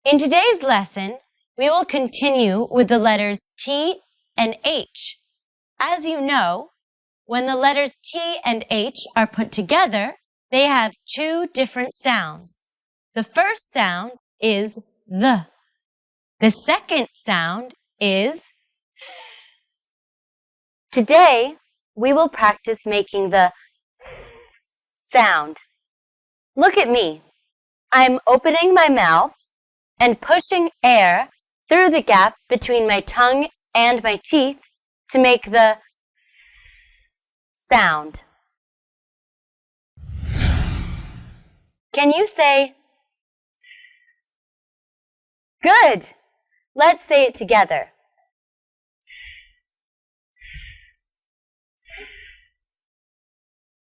In today's lesson, we will continue with the letters T and H. As you know, when the letters T and H are put together, they have two different sounds. The first sound is the. The second sound is th. Today, we will practice making the th sound. Look at me. I'm opening my mouth and pushing air through the gap between my tongue and my teeth to make the th sound. Can you say th? Good. Let's say it together.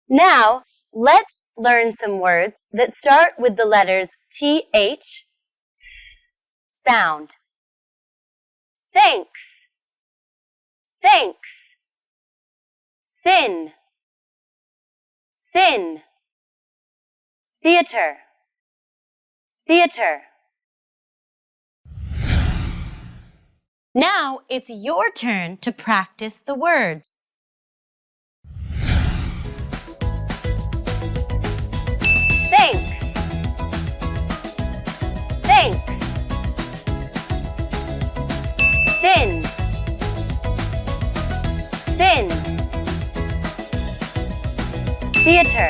Now, let's learn some words that start with the letters TH sound. Thanks, thanks, thin, thin, theater, theater. Now it's your turn to practice the words. Thanks, thanks, thin, thin, theater,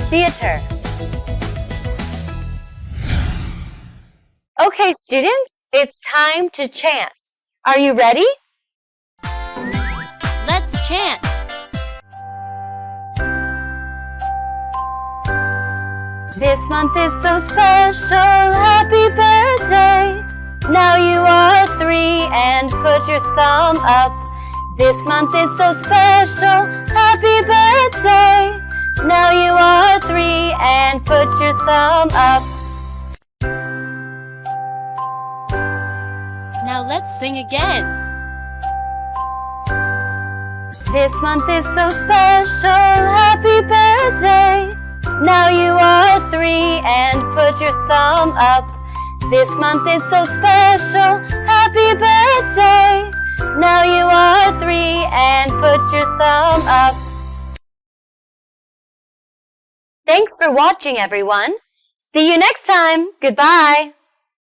theater. Okay, students, it's time to chant. Are you ready? Let's chant. This month is so special, happy birthday. Now you are 3 and put your thumb up. This month is so special, happy birthday. Now you are 3 and put your thumb up. Now let's sing again. This month is so special, happy birthday. Now you are 3 and put your thumb up. This month is so special, happy birthday. Now you are 3 and put your thumb up. Thanks for watching, everyone. See you next time. Goodbye.